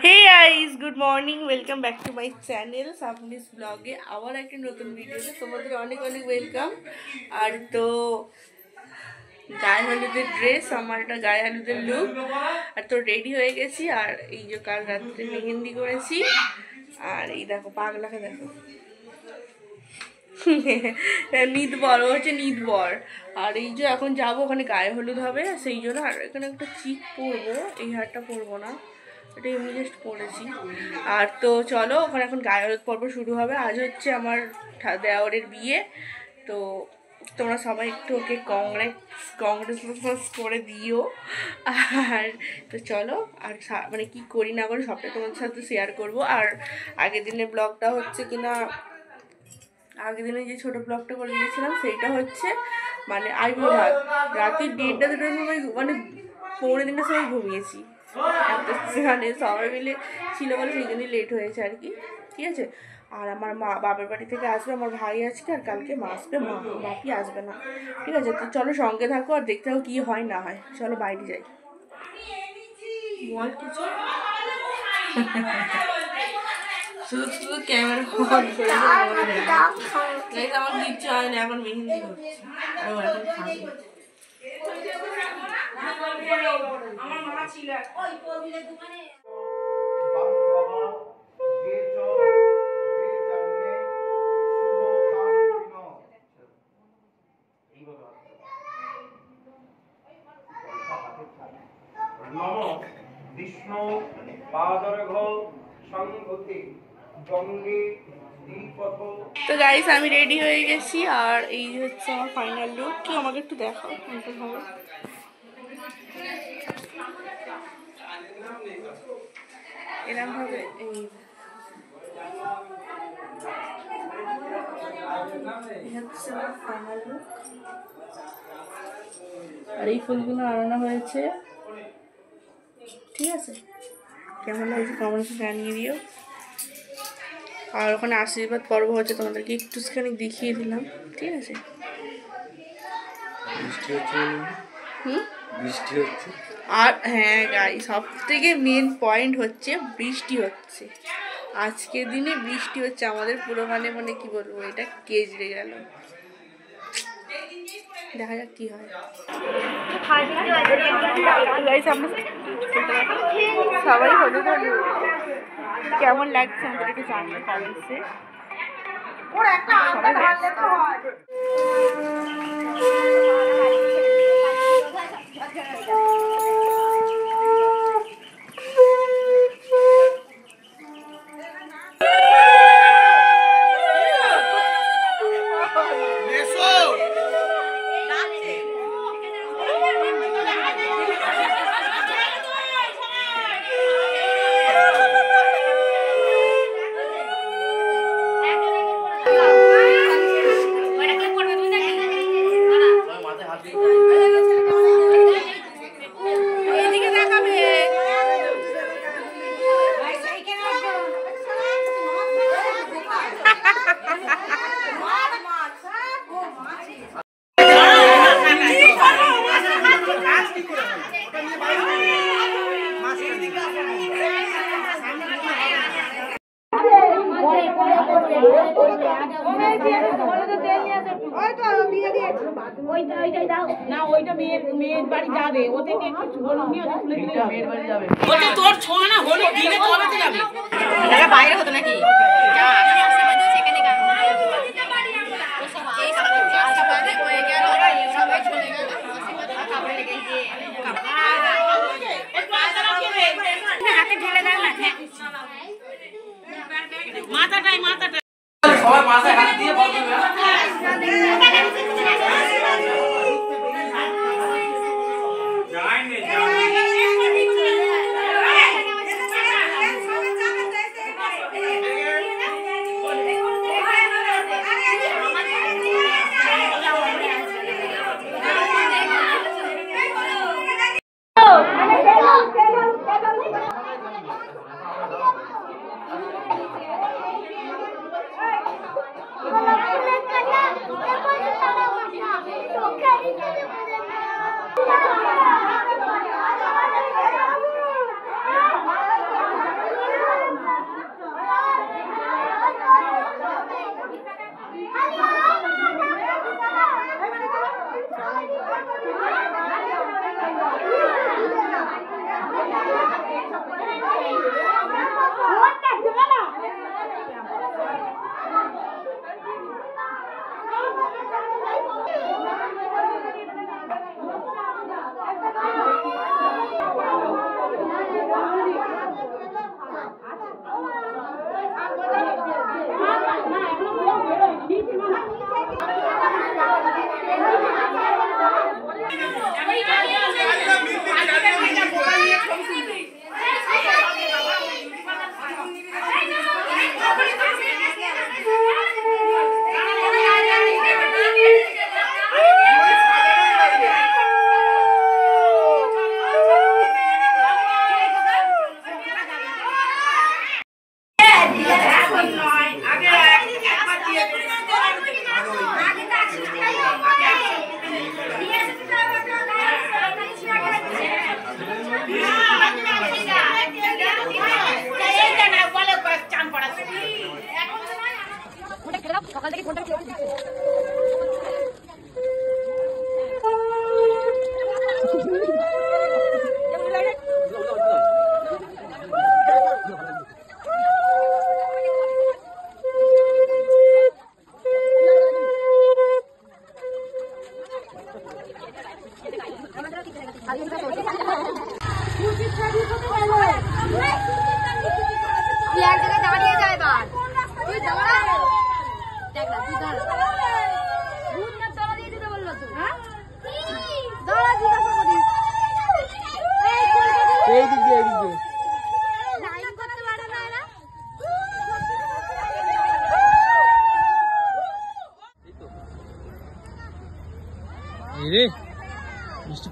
Hey guys, good morning. Welcome back to my channel Sapnis vlog এ আবার একটা নতুন ভিডিওতে তোমাদের অনেক অনেক ওয়েলকাম। আর তো গায়ে হলুদের ড্রেস, আমার এটা গায়ে হলুদের লুক। আর তো রেডি হয়ে গেছি। আর এই যে কাল রাত্রে মেহেন্দি করেছি। আর এই দেখো পাগলাকে দেখো, নিদ বর, ও হচ্ছে নিদ বর। আর এই যে এখন যাবো ওখানে গায়ে হলুদ হবে, সেই জন্য। আর এখানে একটা চিক পরবো, এই হারটা পরবো না, এটা এমনি জাস্ট পরেছি। আর তো চলো ওখানে এখন গায়ে হলুদ পর্ব শুরু হবে। আজ হচ্ছে আমার দেওরের বিয়ে। তো তোমরা সবাই একটু ওকে কংগ্রেস করে দিও। আর তো চলো, আর মানে কি করি না করি সবটাই তোমাদের সাথে শেয়ার করব। আর আগের দিনের ব্লগটা হচ্ছে কিনা, আগের দিনে যে ছোটো ব্লগটা করে দিয়েছিলাম সেইটা হচ্ছে মানে আইবুড়ো ভাত। রাত্রি 1:30-2টার সময়, মানে 2:45টার সময় ঘুমিয়েছি। মানে সবাই মিলে ছিল বলে সেই জন্যই লেট হয়েছে আর কি। ঠিক আছে। আর আমার মা বাপের বাড়ি থেকে আসবে, আমার ভাই আজকে, আর কালকে মা আসবে, বাপি আসবে না। ঠিক আছে, তো চলো সঙ্গে থাকো আর দেখতে থাকো কী হয় না হয়। চলো বাইরে যাই। বল কিছু। শুধু শুধু ক্যামেরা অন করে আমার কিচ্ছু হয় না, এখন মেহেন্দি হচ্ছে। এখন খাবো। আমার মা ছিল বিষ্ণু পাদরঘ সংগতি গঙ্গে দ্বিপথ। তো গাইস আমি রেডি হয়ে গেছি। আর এই হচ্ছে আমার ফাইনাল লুক। কি আমাকে একটু দেখাও ভাবে এরকম ভাবে। এই হচ্ছে আমার ফাইনাল লুক। আর এই ফুলগুলো আনানো হয়েছে। ঠিক আছে, কেমন লাগছে কমেন্টে জানিয়ে দিও। আর ওখানে আশীর্বাদ পর্ব হচ্ছে, তোমাদেরকে একটুখানি দেখিয়ে দিলাম। ঠিক আছে। বৃষ্টি হচ্ছে। আর হ্যাঁ গাই, সব থেকে মেন পয়েন্ট হচ্ছে বৃষ্টি হচ্ছে। আজকের দিনে বৃষ্টি হচ্ছে আমাদের পুরো, মানে মানে কি বলবো, এটা কেজড়ে গেল। দেখা যাক কি হয়। সবাই হলুদ হলুদ, কেমন লাগছে আমাদের একটু জানিয়ে কমেন্টসে। বাইরে হতো নাকি মাথাটাই মাথাটা সবাই মাথায় হাত দিয়ে বল দিবে।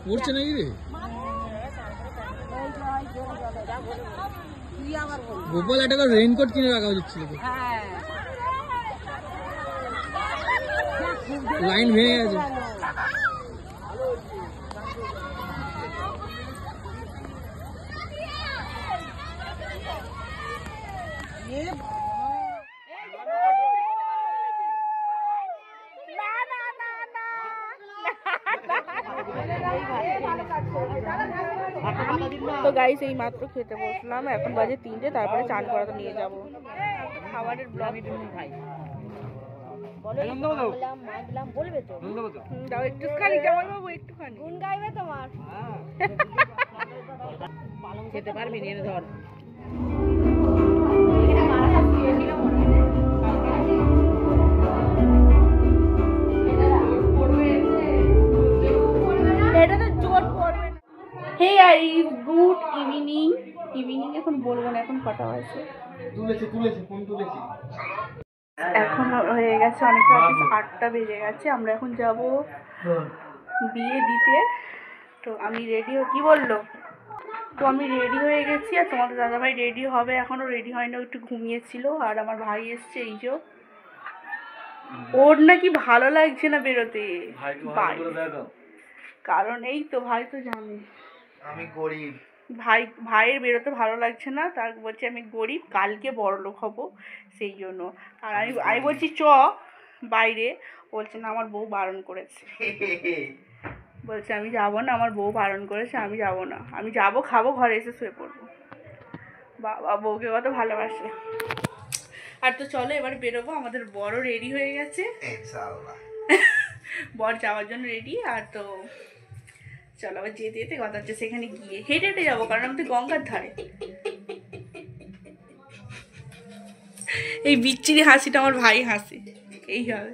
পড়ছে নাকি রে? গোপাল একটা রেইনকোট কিনে রাখা উচিত ছিল। লাইন ভেঙে গেছে। তো গাইস এই মাত্র খেতে বসলাম, এখন বাজে 3টে, তারপরে চান করাতে নিয়ে যাবো। খাবারের ব্লগ ভাই বলবে তো দাও একটুখানি, জামাই বাবু একটুখানি গুণ গাইবে তোমার। খেতে পারবি নিয়ে ধর। Hey guys, good evening. Evening এখন বলবো না, এখন কটা হয়েছে? এখন হয়ে গেছে অনেকটা, 8টা বেজে গেছে। আমরা এখন যাব বিয়ে দিতে। তো আমি রেডি, কি বললো? তো আমি রেডি হয়ে গেছি, আর তোমাদের দাদাভাই রেডি হবে, এখনও রেডি হয়নি, একটু ঘুমিয়েছিল। আর আমার ভাই এসছে, এই যে ওর নাকি ভালো লাগছে না বেরোতে, কারণ এই তো ভাই তো জানে আমি গরিব। ভাইয়ের বেরোতে ভালো লাগছে না, তার বলছে আমি গরিব, কালকে বড়লোক হব, সেই জন্য। আর আমি বলছি চ বাইরে, বলছে না আমার বউ বারণ করেছে। বলছে আমি যাবো না, আমার বউ বারণ করেছে, আমি যাব না। আমি যাবো, খাবো, ঘরে এসে শুয়ে পড়বো। বাবা বউকে কত ভালোবাসে। আর তো চলো এবার বেরোবো, আমাদের বড় রেডি হয়ে গেছে, বর যাওয়ার জন্য রেডি। আর তো চলো আবার যেতে যেতে কথা হচ্ছে, সেখানে গিয়ে হেঁটে হেঁটে যাবো, কারণ আমি তো গঙ্গার ধারে। এই বিচ্ছিরি হাসিটা আমার ভাই হাসি, এইভাবে।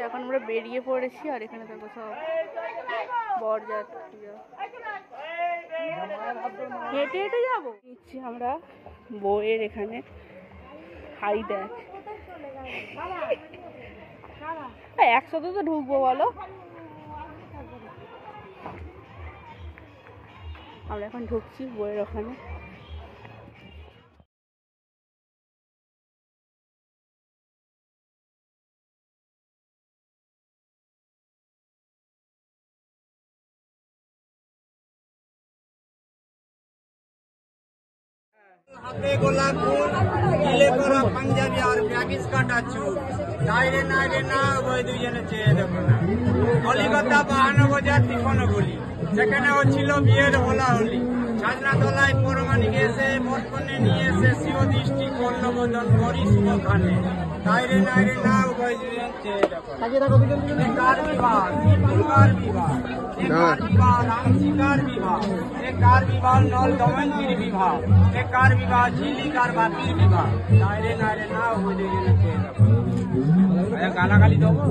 এখন আমরা বেরিয়ে পড়েছি, আর এখানে দেখো সব বরযাত্রীরা, হেঁটে হেঁটে যাবো নিচ্ছি আমরা বউয়ের এখানে। হাই দেখ, একসাথে তো ঢুকবো বলো। আমরা এখন ঢুকছি বউয়ের ওখানে। হাতে গোলাপ ফুল, গিলে করা পাঞ্জাবি আর প্যাকিস কাটা চুল, নাইরে নাইরে না ওই দুজনে চেয়ে দেখো না। কলিকাতা 52 বাজার ত্রিকোণগুলি, সেখানে ছিল বিয়ের হোলাহলি। সাজনা তলায় পরমাণিক এসে বটকনে নিয়ে এসে শিব দৃষ্টি করল বদন করি শুভখানে। নাইরে নাইরে না ওই দুজনে চেয়ে দেখো না। কার বিবাহ, কার বিবাহ, কার বিবাহ, রামচিকার বিবাহ, কার বিবাহ নল দময়ন্তীর বিবাহ, কার বিবাহ ঝিলিকার বাতির বিবাহ। নাইরে নাইরে না ওই দুজনে চেয়ে দেখো না। গালাগালি দেবো?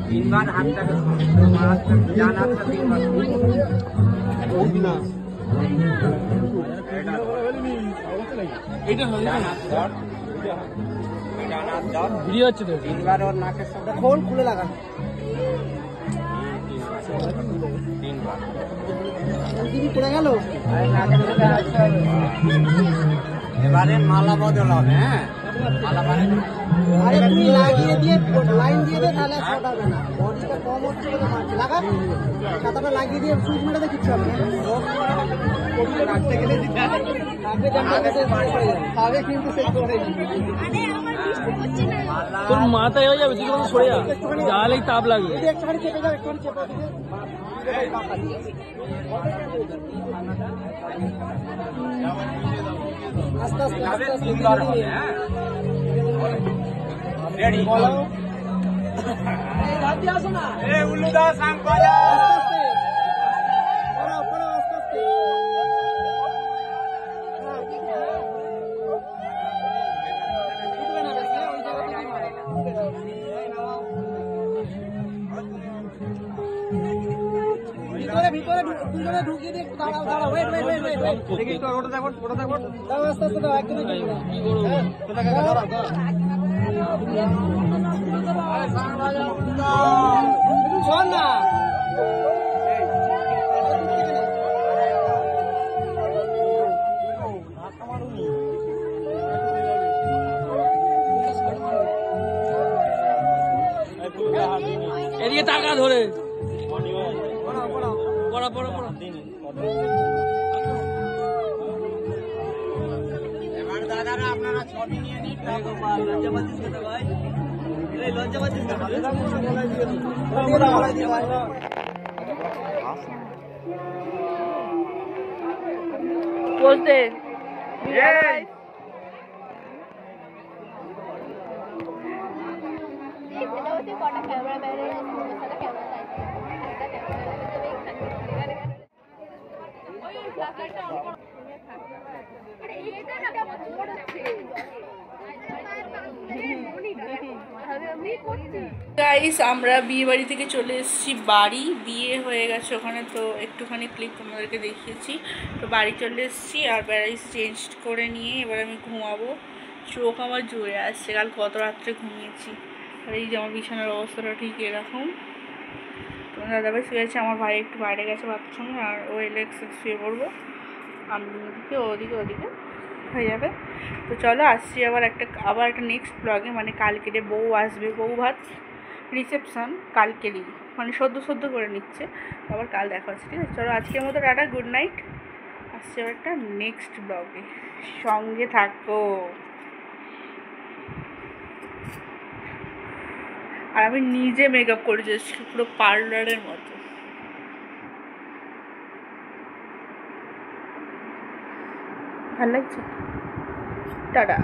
তিনবার হাতটাকে ডান হাতটা তিনবার ভিডিও হচ্ছে তো, তিনবার ওর নাকের সাথে খোল খুলে লাগানো, তিনবার পড়ে গেল। এবারে মালা বদল হবে। হ্যাঁ মালা মানে আরে তুমি লাগিয়ে দিয়ে লাইন দিয়ে দে, তাহলে শর্ট হবে না। বডিটা কম হচ্ছে বলে মারছে, লাগা খাতাটা লাগিয়ে দিয়ে সুইচ মেরে দে, কিচ্ছু হবে না। রাখতে গেলে দিতে হবে, আগে কিন্তু সেট করে তোর মাথায় হয়ে যাবে, তুই সরে যা, জালেই তাপ লাগবে। একটুখানি চেপে যাও, একটুখানি চেপে দিবে। আস্তে আস্তে আস্তে তিনবার হবে। হ্যাঁ রেডি বলো। এই রাতে আসো না, এই উল্লুদা সাং বাজা, আস্তে আস্তে পড়ো আস্তে আস্তে। ভিতরে দুজনে ঢুকিয়ে দিয়ে দাঁড়াও দাঁড়াও ওয়েট ওয়েট ওয়েট ওয়েট দেখি তো ওটা দেখো দাও আস্তে আস্তে দাও একদম কি করব তোমরা কাকা দাঁড়াও আরে সামনে বাজাও একটু ছড় না এদিকে টাকা ধরে পড়া পড়া পড়া এবার দাদারা আপনারা ছবি নিয়ে নিন। লজ্জা পাচ্ছিস না ভাই এই লজ্জা পাচ্ছিস না বলতে গাইস আমরা বিয়ে বাড়ি থেকে চলে এসেছি বাড়ি, বিয়ে হয়ে গেছে ওখানে, তো একটুখানি ক্লিপ তোমাদেরকে দেখিয়েছি। তো বাড়ি চলে এসেছি আর প্যারাইস চেঞ্জ করে নিয়ে এবার আমি ঘুমাবো। চোখ আমার জুড়ে আসছে, কাল কত রাত্রে ঘুমিয়েছি। আর এই যে আমার বিছানার অবস্থাটা ঠিক এরকম। তোমার দাদাভাই শুয়েছে, আমার ভাই একটু বাইরে গেছে বাথরুমে, আর ও এলে শুয়ে পড়বো। আমি ওদিকে ওদিকে হয়ে যাবে। তো চলো আসছি আবার একটা নেক্সট ব্লগে, মানে কালকেরে বউ আসবে, বউ ভাত রিসেপশন কালকেরই, মানে সদ্য করে নিচ্ছে। আবার কাল দেখা হচ্ছে, ঠিক আছে? চলো আজকের মতো টাটা, গুড নাইট। আসছি আবার একটা নেক্সট ব্লগে, সঙ্গে থাকো। আর আমি নিজে মেকআপ করেছি পুরো পার্লারের মতো। ভালো লাগছে? টাটা।